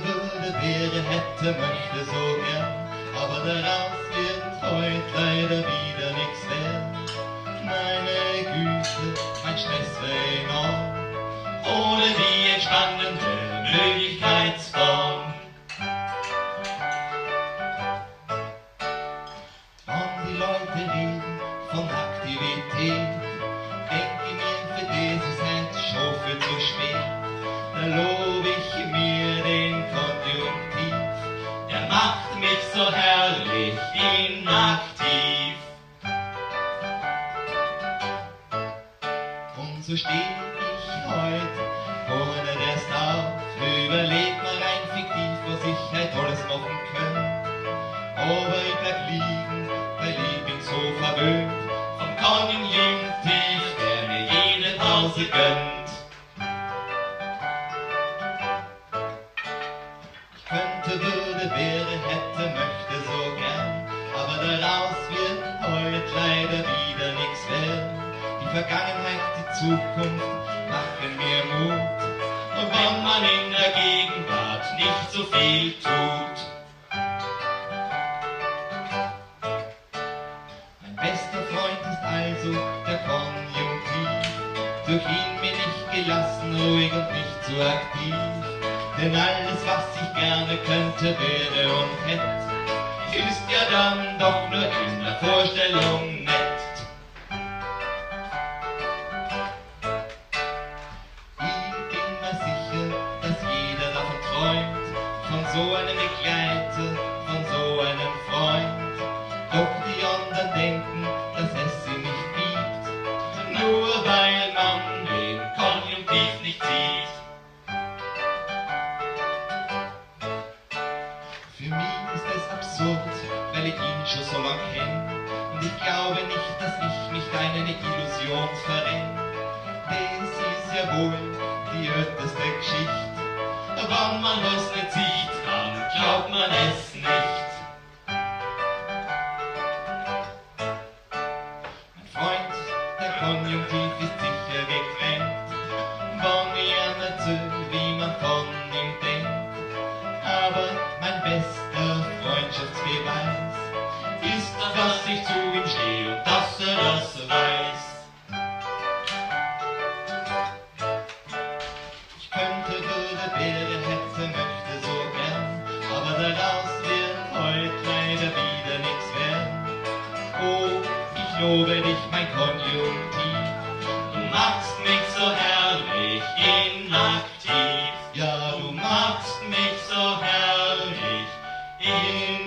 würde, wäre, hätte, möchte so gern, aber daraus wird heute leider wieder nichts werden. Meine Güte, mein Stress wäre enorm, ohne die entspannende Möglichkeitsform. Wenn die Leute reden von Aktivität, denke mir, für dieses Herz schon viel zu spät. Da lobe ich mir den Konjunktiv, der macht mich so herrlich inaktiv. Und so stehe ich heute ohne der Star, überleg mal rein fiktiv, was ich halt alles machen könnte. Aber ich bleib liegen, weil ich bin so verwöhnt vom Konjunktiv, der mir jede Pause gönnt. Ich könnte, würde, wäre, hätte, möchte so gern, aber daraus wird heute leider wieder nichts werden. Die Vergangenheit, die Zukunft machen mir Mut, und wenn man in der Gegenwart nicht so viel tut. Mein bester Freund ist also der Konjunktiv, durch ihn bin ich gelassen, ruhig und nicht zu aktiv. Denn alles, was ich gerne könnte, wäre und hätte, ist ja dann doch nur in der Vorstellung nett. Ich bin mir sicher, dass jeder davon träumt, von so einem Begleiter, von so einem Freund. Doch die anderen denken, dass es sie nicht gibt, nur weil man den Konjunktiv nicht sieht. Für mich ist es absurd, weil ich ihn schon so lang kenn, und ich glaube nicht, dass ich mich deine Illusion verrenn. Das ist ja wohl die älteste Geschichte, wenn man was nicht sieht, dann glaubt man es nicht. Mein Freund, der Konjunktiv ist sicher gekränkt, wenn ich ihm erzähl, wie man von ihm denkt. Aber mein bester Freundschaftsbeweis ist, dass ich zu ihm stehe und dass das weiß. Ich könnte, würde, wäre, hätte, möchte so gern, aber daraus wird heute leider wieder nichts werden. Oh, ich lobe dich, mein Konjunktiv, du machst mich so herrlich inaktiv. Ja, du machst mich so herrlich inaktiv.